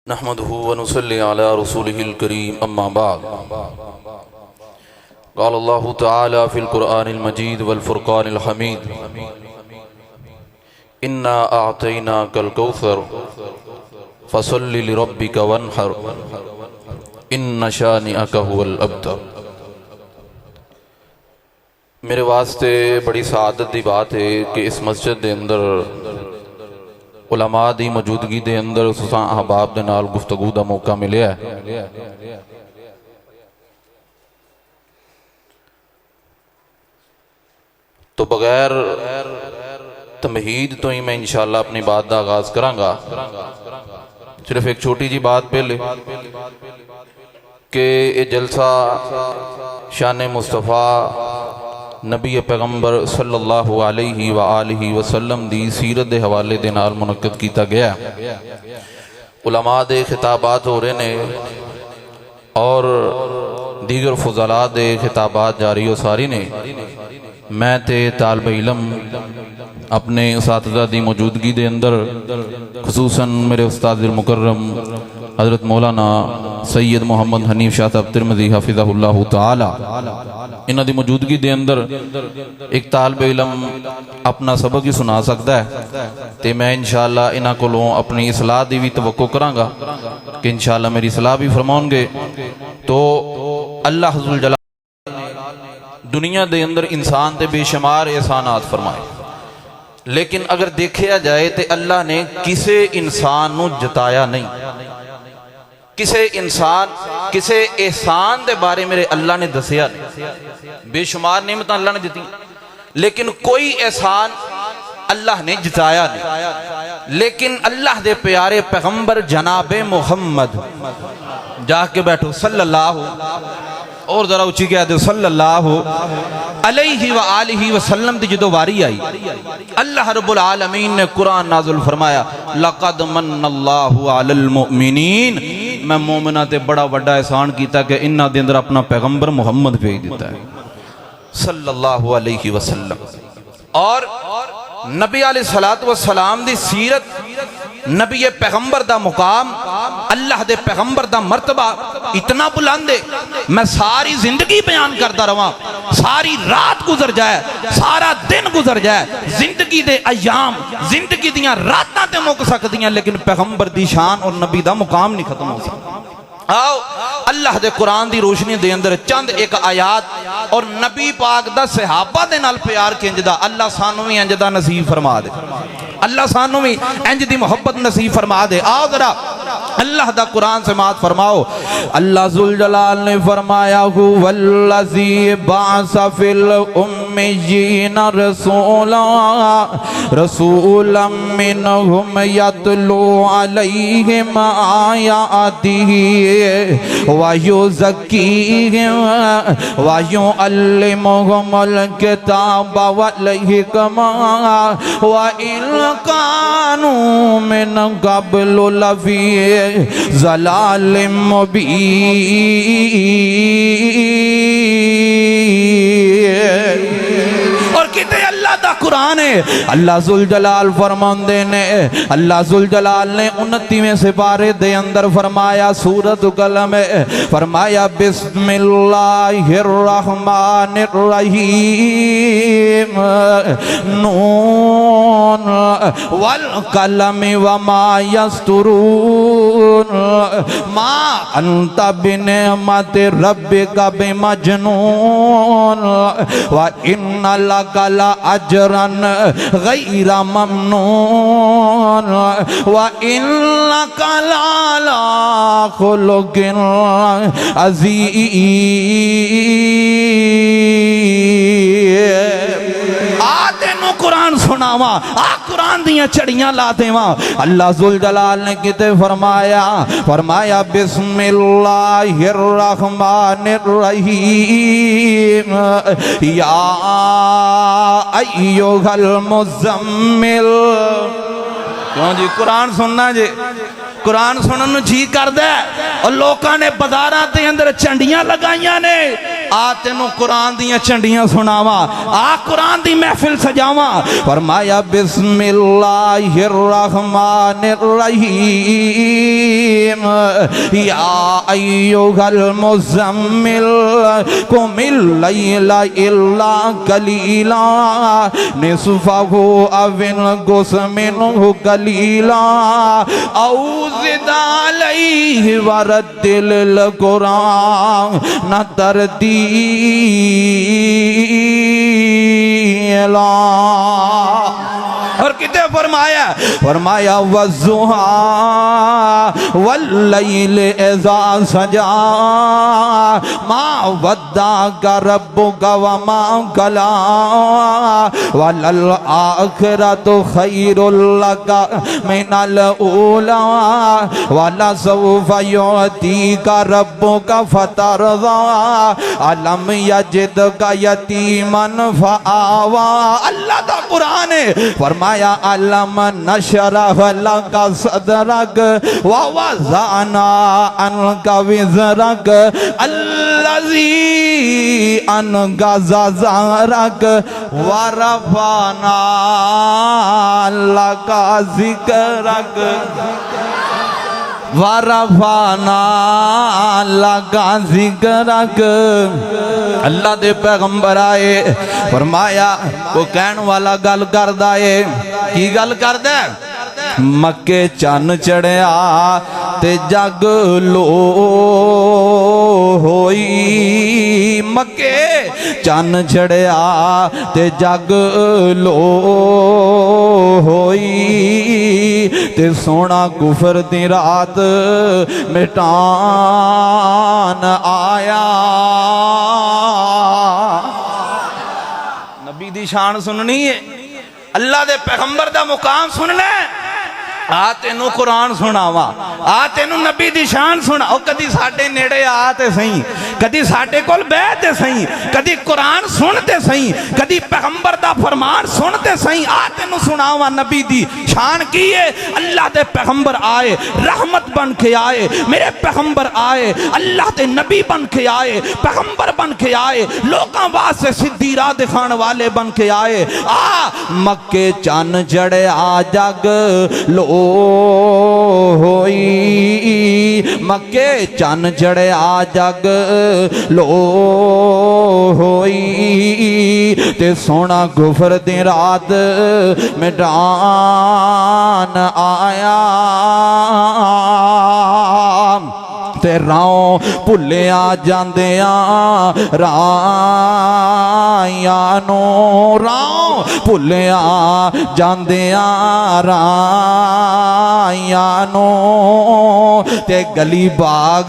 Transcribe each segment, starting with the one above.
नहमदुहु व नुसल्ली अला रसूलिहिल करीम अम्मा बाद। क़ाल अल्लाहु तआला फ़िल क़ुरआनिल मजीद वल फ़ुरक़ानिल हमीद इन्ना अअतैनाकल कौसर फ़सल्लि लिरब्बिका वन्हर इन्न शानिअका हुवल अब्तर। मेरे वास्ते बड़ी सआदत की बात है कि इस मस्जिद के अंदर उलमा की मौजूदगी के अंदर तुसां अहबाब दे नाल गुफ्तगू का मौका मिले। तो बगैर तमहीद तो ही मैं इंशाअल्लाह अपनी बात का आगाज करांगा। सिर्फ एक छोटी जी बात पहले कि ये जलसा शान मुस्तफ़ा नबी पैगंबर सल्लल्लाहु अलैहि व आलिहि वसल्लम दी सीरत के हवाले दे नाल मुनक्कद किया गया। उलमा दे खिताबात हो रहे ने और दीगर फुजला दे खिताबात जारी हो सारी ने। मैं ते तालिब इल्म अपने उस्तादा दी मौजूदगी दे अंदर खुसूसन मेरे उस्ताद मुकर्रम हज़रत मौलाना सैयद मोहम्मद हनीफ शाह साहब तिरमिज़ी हफ़िज़हुल्लाहु तआला इन्हां दी मौजूदगी दे अंदर एक तालिब इल्म अपना सबक ही सुना सकता है। तो मैं इंशाअल्लाह इन्हां कोलों अपनी इसलाह दी भी तवक्को करांगा कि इंशाअल्लाह मेरी इसलाह भी फरमाउणगे। तो अल्लाह अज़्ज़ल जलाल दुनिया दे अंदर इंसान ते बेशुमार एहसानात फरमाए, लेकिन अगर देखा जाए तो अल्लाह ने किसी इंसान नू जताया नहीं। किसी इंसान किसी एहसान के बारे मेरे अल्लाह ने दसिया नहीं। बेशुमार नेमत अल्लाह ने दी, लेकिन कोई एहसान अल्लाह ने जताया नहीं। लेकिन अल्लाह दे प्यारे पैगंबर जनाबे मुहम्मद जाके बैठो सल्लल्लाहु, और जरा उची कह दो सल्लल्लाहु अलैहि व आलिहि वसल्लम दी जो वारी आई, अल्लाह रब्बुल आलमीन ने कुरान नाज़िल फरमाया लक़द मन्नल्लाहु अलल मुमिनीन, मैं मोमिना ते बड़ा बड़ा एहसान किया कि इन्हां दे अंदर अपना पैगंबर मुहम्मद भेज दिता है सल्लल्लाहु अलैहि वसल्लम। और नबी अलैहिस्सलातु वस्सलाम दी सीरत, नबी पैगंबर दा मुकाम, अल्लाह दे पैगंबर दा मर्तबा इतना बुलंद है, मैं सारी जिंदगी बयान करता रहा, सारी रात गुजर जाए, सारा दिन गुजर जाए, जिंदगी दे अयाम जिंदगी दियां रातां ते मुक सकदियां, लेकिन पैगंबर दी शान और नबी दा मुकाम नहीं खत्म हो सकता। आओ अल्लाह दे कुरान दी रोशनी दे अंदर चंद एक आयात और नबी पाक दा सहाबा दे नाल प्यार किंजदा अल्लाह सानू भी इंज दा नसीब फरमा दे, अल्लाह सानू भी इंज दी मोहब्बत नसीब फरमा दे। आओ जरा अल्लाह दा कुरान से मात फरमाओ। अल्लाह जुल जलाल ने फरमाया हुवल्लज़ी बाअसा फिल उम्मिय्यीना रसूला रसूलम मिनहुम यतलू अलैहिम आयातिही व युज़क्कीहिम व युअल्लिमुहुमुल किताब वल हिकमा व इन कानू मिन क़ब्लु लफ़ी ज़लालिम मुबीन। और कितने अल्लाह दा कुरान है, अल्लाह जुल जलाल फरमाते ने, अल्लाह जुल जलाल ने 29वें सिपारे दे अंदर फरमाया सूरत कलम फरमाया बिस्मिल्लाहिर रहमानिर रहीम नून वल कलम व मा यस्तुरून मा अंता बिनिअमति रब्बिका बिमजनून व इन्ना लका लअजरन गैरा ममनून व इन्नका लअला खुलुकिन अज़ीज़। कुरान सुनावा, आ कुरान दियां चढ़ियां ला देवा। अल्लाह जुल जलाल ने किते फरमाया, फरमाया बिस्मिल्लाहिर रहमानिर रहीम या अय्युहल मुज़म्मिल। क्यों जी कुरान सुनना जी, कुरान सुनन जी करदा है। और लोगों ने बाजारां दे अंदर झंडियां लगाइयां ने आ तेनू कुरान दियां झंडियां सुनावा, आ कुरान दी महफिल सजावा। फरमाया बिस्मिल्लाहिर्रहमानिर्रहीम या अय्युहल मुज़म्मिल कुमिल लैला इल्ला कलीला निस्फहु अविन गुस्मिनहु कलीला औ ज़िद अलैहि वरद्दिल कुरान न तरदीला। और कितने फरमाया वज़ुहा वल्लैल इज़ा सजा मा वद्दाका रब्बुका वमा कला वलल आखिरतु खैरुल लका मिनल ऊला वलसौफा युअतीका रब्बुका फतरदा अलम यजिदका यतीमन फआवा। अल्लाह दा कुरान है। फरमाया अलम नशरह लका सदरक व वज़अना अनका विज़रक अल्लज़ी अनका ज़रक व रफ़अना लका ज़िक्रक वरफाना लगा जिक्रक। अल्लाह दे पैगंबर आए, फरमाया वो कहने वाला गल करदा है। की गल करदा? मक्के चन्न चढ़िया ते जग लो होई, मक्के चन्न चढ़िया ते जग लो होई ते सोना कुफर दी रात मिटान आया। नबी दी शान सुननी है, अल्लाह दे पैगंबर दा मुकाम सुनना है। आ तेनू कुरान सुनावा, आ तेनू नबी दी शान सुना। कदी साडे नेड़े आ ते सही, कदी साडे कोल बह ते सही, कदी कुरान सुन ते सही, कदी पैगंबर दा फरमान सुन ते सही। आ तेनू सुनावा नबी दी शान की है। अल्लाह दे पैगंबर आए, रहमत बन के आए। मेरे पैगंबर आए, अल्लाह दे नबी बन के आए, पैगंबर बन के आए, लोकां वास्ते सीधी राह दिखाने वाले बन के आए। आ मक्के चन्न जड़े आ जग लो होई, मक्के चन्न जड़े आ जग लो होई ते सोना गुफर दी रात मिटान आया। ते राहों भुलिया जांदिया राहियां नू, राहों भुलिया जांदिया राहियां नू ते गली बाग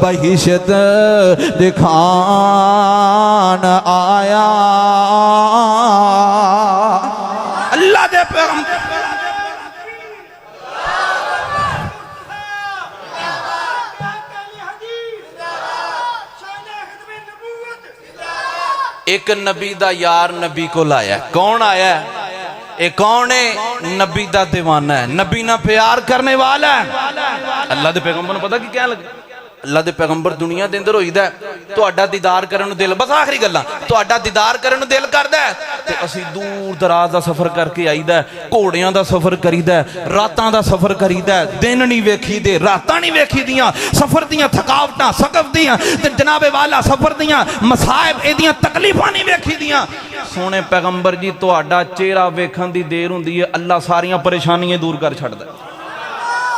बहिशत दिखान आया। अल्लाह दे पैगंबर एक नबी दा यार नबी को लाया। कौन आया? ये कौन है? नबी दा दीवाना है, नबी ना प्यार करने वाला है। अल्लाह दे पैगंबर पता की क्या लगे? अल्लाह दे पैगंबर दुनिया दे अंदर होईदा तुहाडा दीदार करन नूं दिल, बस आखिरी गल्लां, तुहाडा दीदार करन नूं दिल करदा है ते असीं दूर दराज दा सफर करके आईदा, घोड़ियां दा सफर करीदा, रातां दा सफर करीदा, दिन नहीं वेखीदे, रातां नहीं वेखीदियां, सफर दियां थकावटां, सकफ दियां ते जनाबे वाला सफर दियां मसाइब, एदियां तकलीफां नहीं वेखीदियां। सोने पैगंबर जी तुहाडा चेहरा वेखण दी देर हुंदी है, अल्लाह सारियां परेशानियां दूर कर छड्डदा।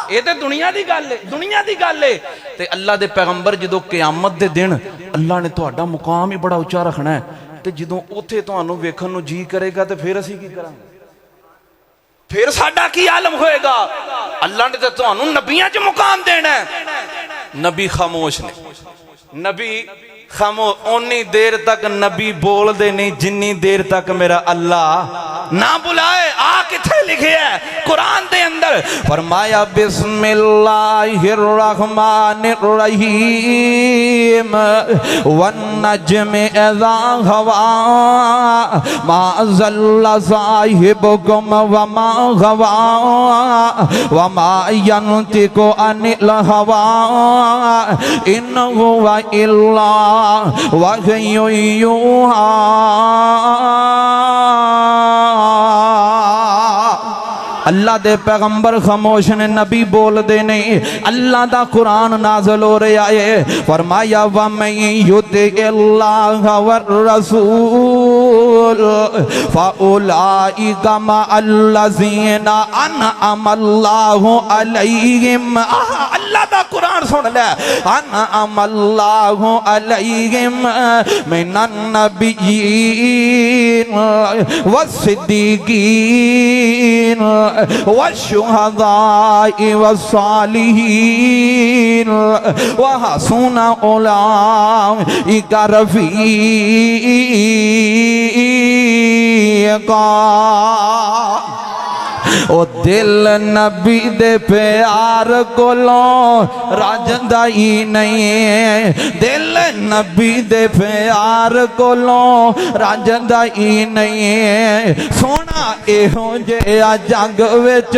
ये तो दुनिया की गल है, दुनिया की गल है। ते अल्लाह दे पैगंबर जो क़यामत दे दिन अल्लाह ने तुहाडा मुकाम ही बड़ा उच्चा रखना है, ते जदों उत्थे तुहानूं वेखण नूं जी करेगा तो फिर असीं की करांगे? फिर साडा की आलम होएगा? अल्लाह ने तो तुहानूं नबियां च मुकाम देना है। नबी खामोश ने, नबी खामोश, उन्नी देर तक नबी बोलते नहीं जिन्नी देर तक मेरा अल्लाह ना बुलाए। आ किथे लिखे है कुरान दे अंदर? फरमाया बिस्मिल्लाहिर्रहमानिर्रहीम वन नज्म इज़ा हवा मा ज़ल्ला साहिबुकुम वमा गवा वमा यंतिकु अनिल हवा इन हुवा इल्ला वह्युन यूहा। अल्लाह दे पैगंबर खामोश ने, नबी बोल दे नहीं। अल्लाह दा कुरान नाज़िल हो रहा है। फरमाया वमन युतिइल्लाह वर रसूल फउलाइका मअल्लज़ीना अनअमल्लाहु अलैहिम। अल्लाह दा कुरान सुन ले। अनअमल्लाहु अलैहिम मिनन नबिय्यीन वस्सिद्दीकीन वशुहदाई वस्सालिहीन वहसुन उलाइका रफीका। ओ दिल नबी दे प्यार कोलों राजदा ही नहीं है। दिल नबी दे प्यार कोलों राजदा ही नहीं है। सोना एहो जिहा जग विच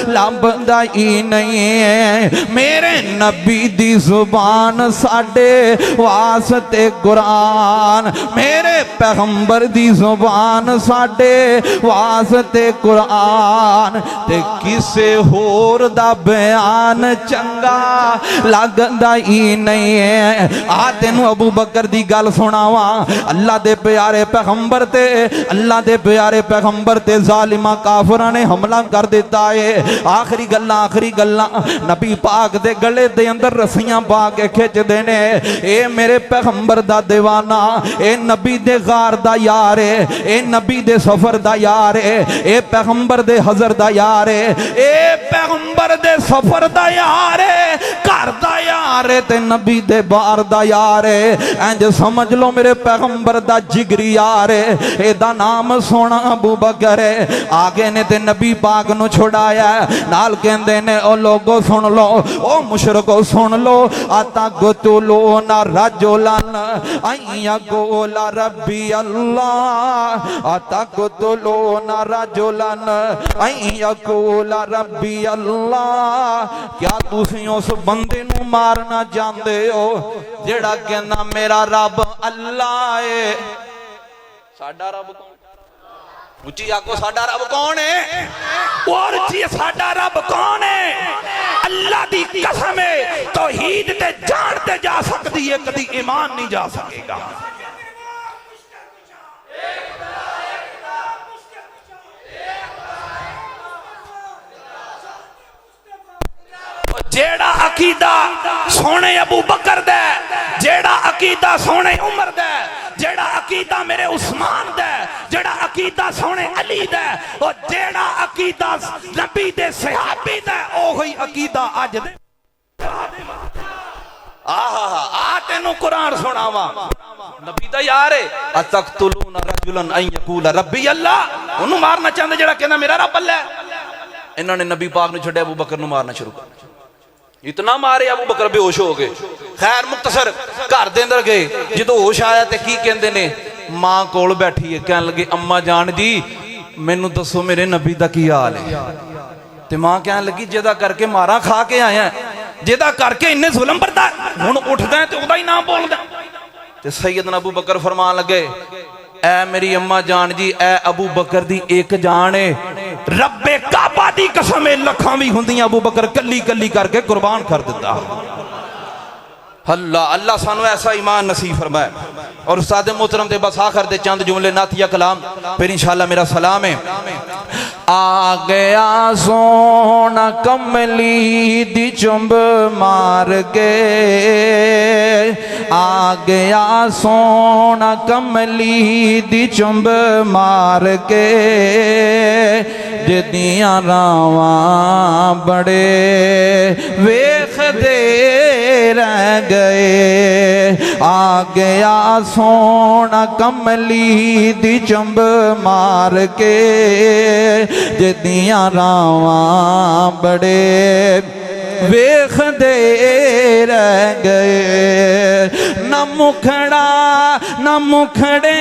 लभदा ही नहीं है। मेरे नबी दी जुबान साडे वास्ते कुरान, मेरे पैगंबर दी जुबान साडे वास्ते कुरान। ते किसे होर दा बयान चंगा लगदा ही नहीं है। आ तेनू अबू बकर दी गल सुनावा। अल्लाह दे प्यारे पैगंबर ते, अल्लाह दे प्यारे पैगंबर ते जालिमा काफिरां ने हमला कर दिता है। आखिरी गल्लां नबी पाक दे गले दे अंदर रस्सियां पा के खिंचदे ने। ए मेरे पैगंबर दा दीवाना, ए नबी दे गार दा यार है, ए नबी दे सफर दा यार है, ए पैगंबर दे हजर दा यार है, ए पैगंबर दे सफर दा यार है, घर दा यार है ते नबी दे बार दा यार है। इंज समझ लो मेरे पैगंबर दा जिगरी यार है। एदा नाम सोना अबू बकर है। आगे ने ते नबी पाक नु छुड़ाया, नाल कहंदे ने ओ लोगो सुन लो, ओ मुशरको सुन लो। आता गुतुलो ना रजुलन आइया गोला रब्बी अल्लाह। आता गुतुलो ना रजुलन यकूल रब्बी अल्लाह। क्या तुसी उस बंदे नू मारना चाहते हो जेड़ा कहना मेरा रब अल्लाह है? साडा रब कौन? उच्ची आखो साडा रब कौन है? और जी साडा रब कौन है? अल्लाह दी कसम है तौहीद ते जान ते जा सकती है, कदी ईमान नहीं जा सकेगा। जेड़ा अकीदा सोने अबू बकर दा, जेड़ा अकीदा सोने उमर दा, जेड़ा अकीदा मेरे उस्मान दा, जेड़ा अकीदा सोने अली दा, और जेड़ा अकीदा नबी दे सहाबी दा, ओही अकीदा अज दे। आ तेनू कुरान सुनावा। नबी दा यार है। अतक़तुलूना रजुलन अन यक़ूल रब्बी अल्लाह। ओनू मारना चाहंदे जेड़ा कहंदा मेरा रब अल्लाह है। इन्होंने नबी पाक नू छड्या, अबू बकर नू मारना शुरू कर। इतना मारे अबू बकर बेहोश हो गए। खैर मुख्तसर घर दे अंदर गए, जो होश आया तो की कहते ने, मां कोल बैठी है, कह लगे अम्मा जान जी मैनू दसो मेरे नबी का की हाल है। तो मां कह लगी जेदा करके मारा खा के आया, जेदा करके इन्ने जुल्म बरदा, हुण उठदा है तो ओदा ही नाम बोलदा। ते सैयदना अबू बकर फरमान लगे, ऐ मेरी अम्मा जान जी, ऐ अबू बकर दी एक जान है, रब्बे काबा दी कसम लखां भी हुंदियां अबू बकर कली कली करके कुर्बान कर दिता। अल्लाह अल्लाह सानू ऐसा ईमान नसीब फरमाए। और उस्ताद मोहतरम दे बस आखिर दे चंद जुमले नातिया कलाम, फिर इंशाअल्लाह मेरा सलाम है। आ गया सोना कमली दी चुंब मार के, आ गया सोना कमली दी चुंब मार के, जिदियां रावां बड़े वेखदे रह गए। आ गया सोना कमली दी चंब मार के, जिदियां रावां बड़े वेखदे रह गए। न मुखड़ा न मुखड़े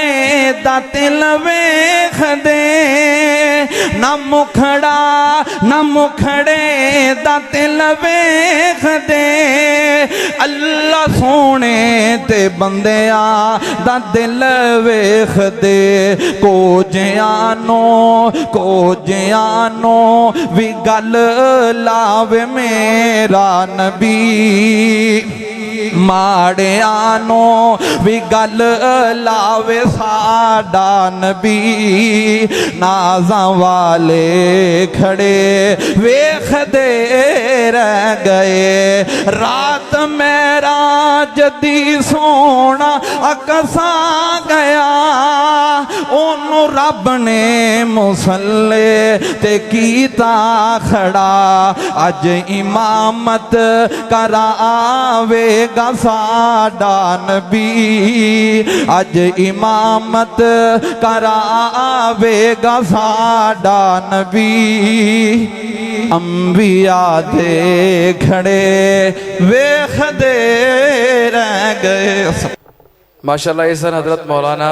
दा तिल वेखदे, न मुखड़ा न मुखड़े दा तिल वेखदे। अल्लाह सोने ते बंदिया दा दिल वेखदे। कोजियानो भी गल लावे मेरा नबी, माड़ियानो भी गल लावे साडा नबी। नाज़ां वाले खड़े वेखदे रह गए। रात मेराज दी सोना अकसा गया, ओनू रब ने मुसल्ले ते कीता खड़ा। अज इमामत करावेगा साडा नबी, अज इमामत करावेगा साडा नबी। अंबिया दे खड़े वेखदे रह गए। माशाल्लाह इसन हजरत मौलाना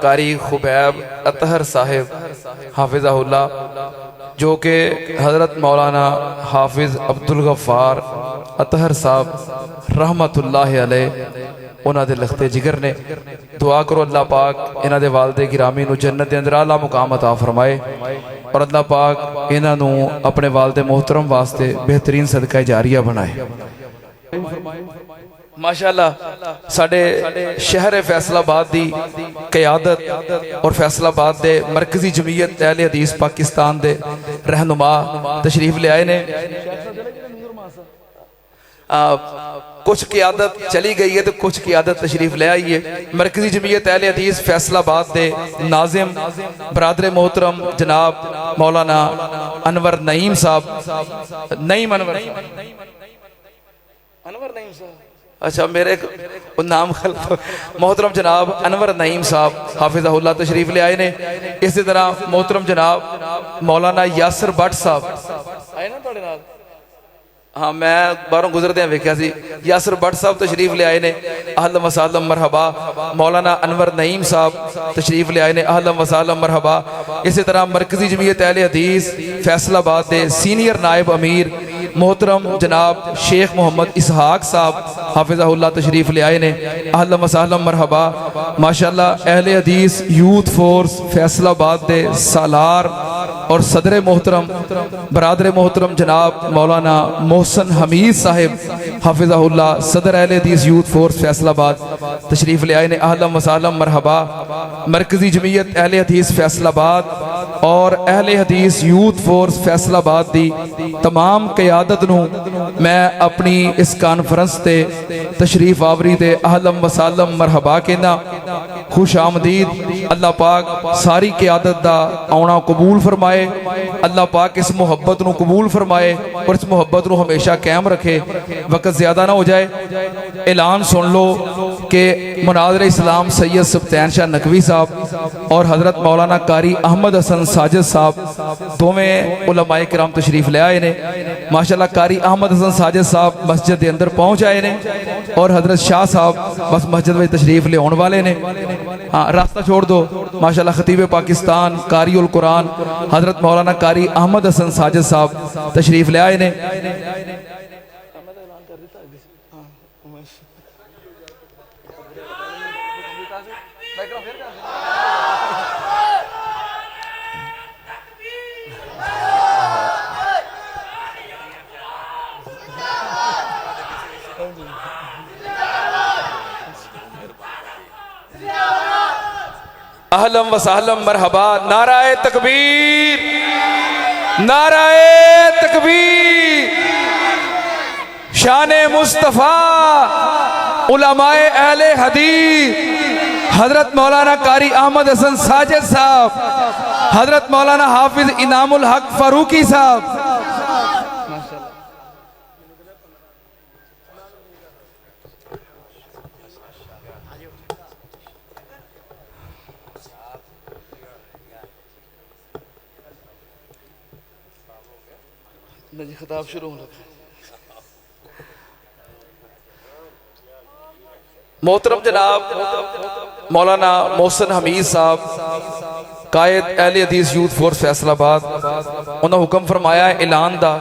कारी खुबैब अतहर साहिब हाफिज़हुल्लाह, जो कि हजरत मौलाना हाफिज़ अब्दुल गफ्फार अतहर साहब रहमतुल्लाह अलैह उन्हां दे लखते जिगर ने। दुआ करो अल्लाह पाक इन्हां दे वालिदे गिरामी नूं जन्नत दे अंदर आला मुकाम अता फरमाए, और अल्लाह पाक इन्हां नूं अपने वालिदे मोहतरम वास्ते बेहतरीन सदका जारिया बनाए। माशाअल्लाह साडे शहर फैसलाबाद दी क़यादत और फैसलाबाद दे मरकजी जमीयत अहले हदीस पाकिस्तान दे रहनुमा तशरीफ ले आए ने। कुछ क़यादत चली गई है तो कुछ क़यादत तशरीफ ले आई है। मरकजी जमीयत अहले हदीस फैसलाबाद दे नाजिम बरादर मोहतरम जनाब मौलाना अनवर नईम साहब, नईम अनवर साहब, अच्छा मेरे नाम मोहतरम जनाब अनवर नईम साहब हाफिज़हुल्लाह तशरीफ ले आए ने। इसी तरह मोहतरम जनाब मौलाना यासर भट्ट साहब आए ना तुहाडे नाल। हाँ मैं बाहरों गुजरदे वेख्या सी, यासर भट्ट साहब तशरीफ ले आए ने। अहलन वसाहलन मरहबा। मौलाना अनवर नईम साहब तशरीफ ले आए ने। अहलन वसाहलन मरहबा। इसी तरह मरकजी जमीयत अहले हदीस फैसलाबाद के सीनियर नायब अमीर मोहतरम जनाब शेख मोहम्मद इसहाक साहब हाफिज़हुल्लाह तशरीफ ले आए ने। अहलन वसाहलन मरहबा। माशाअल्लाह अहले हदीस यूथ फोर्स फैसलाबाद के सालार और सदर मोहतरम बरादर मोहतरम जनाब मौलाना मोहसन हमीद साहिब हाफिज़हुल्लाह सदर अहले हदीस यूथ फोर्स फैसलाबाद तशरीफ ले आए ने। अहलन वसाहलन मरहबा। मरकजी जमीयत अहले हदीस फैसलाबाद और अहले हदीस यूथ फोर्स फैसलाबाद दी तमाम क़यादत नूं मैं अपनी इस कॉन्फ्रेंस ते तशरीफ आवरी ते अहलन वसाहलन मरहबा कहना। खुश आमदीद। अल्लाह पाक सारी क़यादत दा आउणा कबूल फरमाए। अल्लाह पाक इस मुहब्बत नूं कबूल फरमाए और इस मुहब्बत नूं हमेशा कायम रखे। वक्त ज़्यादा ना हो जाए, ऐलान सुन लो कि मुनाज़िर इस्लाम सैयद सुब्तैन शाह नकवी साहब और हज़रत मौलाना कारी अहमद हसन साजिद साहब दोवें उलमाए किराम तशरीफ ले आए ने। माशाअल्लाह कारी अहमद हसन साजिद साहब मस्जिद के अंदर पहुँच आए ने और हज़रत शाह साहब बस मस्जिद में तशरीफ ले आने वाले ने। हाँ रास्ता छोड़ दो। माशाअल्लाह खतीब पाकिस्तान कारी उल कुरान हज़रत मौलाना कारी अहमद हसन साजिद साहब तशरीफ ले आए ने। अहलम वसाहलम मरहबा। नाराए तकबीर, नाराए तकबीर। शान मुस्तफ़ा उलमाए अहले हदीस हजरत मौलाना कारी अहमद हसन साजिद साहब, हजरत मौलाना हाफिज इनामुल हक फारूकी साहब, जी खिताब शुरू होने लगा। मोहतरम जनाब मौलाना मोहसिन हमीद साहब कायद अहले हदीस यूथ फोर्स फैसलाबाद उन्होंने हुक्म फरमाया ऐलान दा।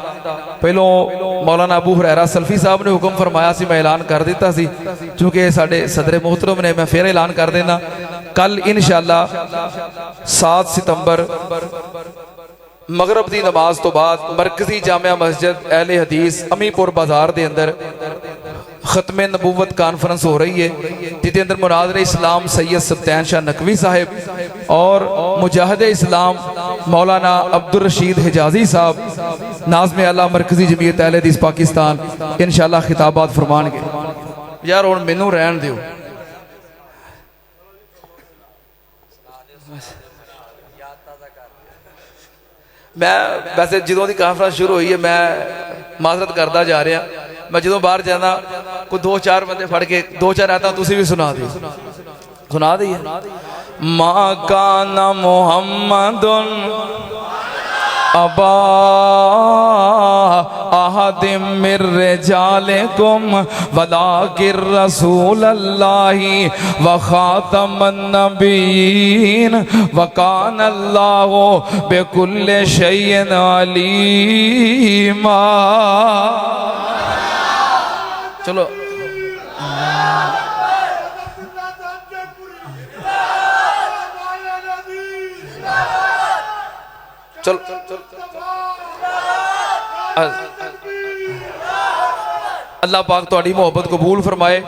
पहलों मौलाना अबू हुरैरा सल्फी साहब ने हुक्म फरमाया सी, मैं ऐलान कर दिता सी, क्योंकि साडे सदर मोहतरम ने, मैं फिर ऐलान कर देना। कल इंशाअल्लाह 7 सितंबर मगरब की नमाज तो बाद मरकजी जामिया मस्जिद अहले हदीस अमीपुर बाजार के अंदर खत्मे नबूवत कॉन्फ्रेंस हो रही है, जिसके अंदर मुनाज़िर इस्लाम सैयद सुल्तान शाह नकवी साहब और मुजाहिद इस्लाम मौलाना अब्दुल रशीद हिजाजी साहब नाज़िम आला मरकजी जमीयत अहले हदीस पाकिस्तान इंशाअल्लाह खिताबात फरमाएंगे। यार हुण मैनू रहन दिओ, मैं वैसे जो की कॉन्फ्रेंस शुरू हुई है मैं माजरत करता जा रहा, मैं जो बाहर जाना कोई 2-4 बंदे फड़ के 2-4 आयता तुसी भी सुना दी, सुना दी। मां काना मुहम्मदुन अबा अहदिम मिर रिजालिकुम वलाकिर रसूलल्लाहि व खातमन नबिय्यीन व काना अल्लाहु बिकुल्लि शैइन अलीमा। चलो चल अल्लाह पाक तुहाडी मोहब्बत कबूल फरमाए।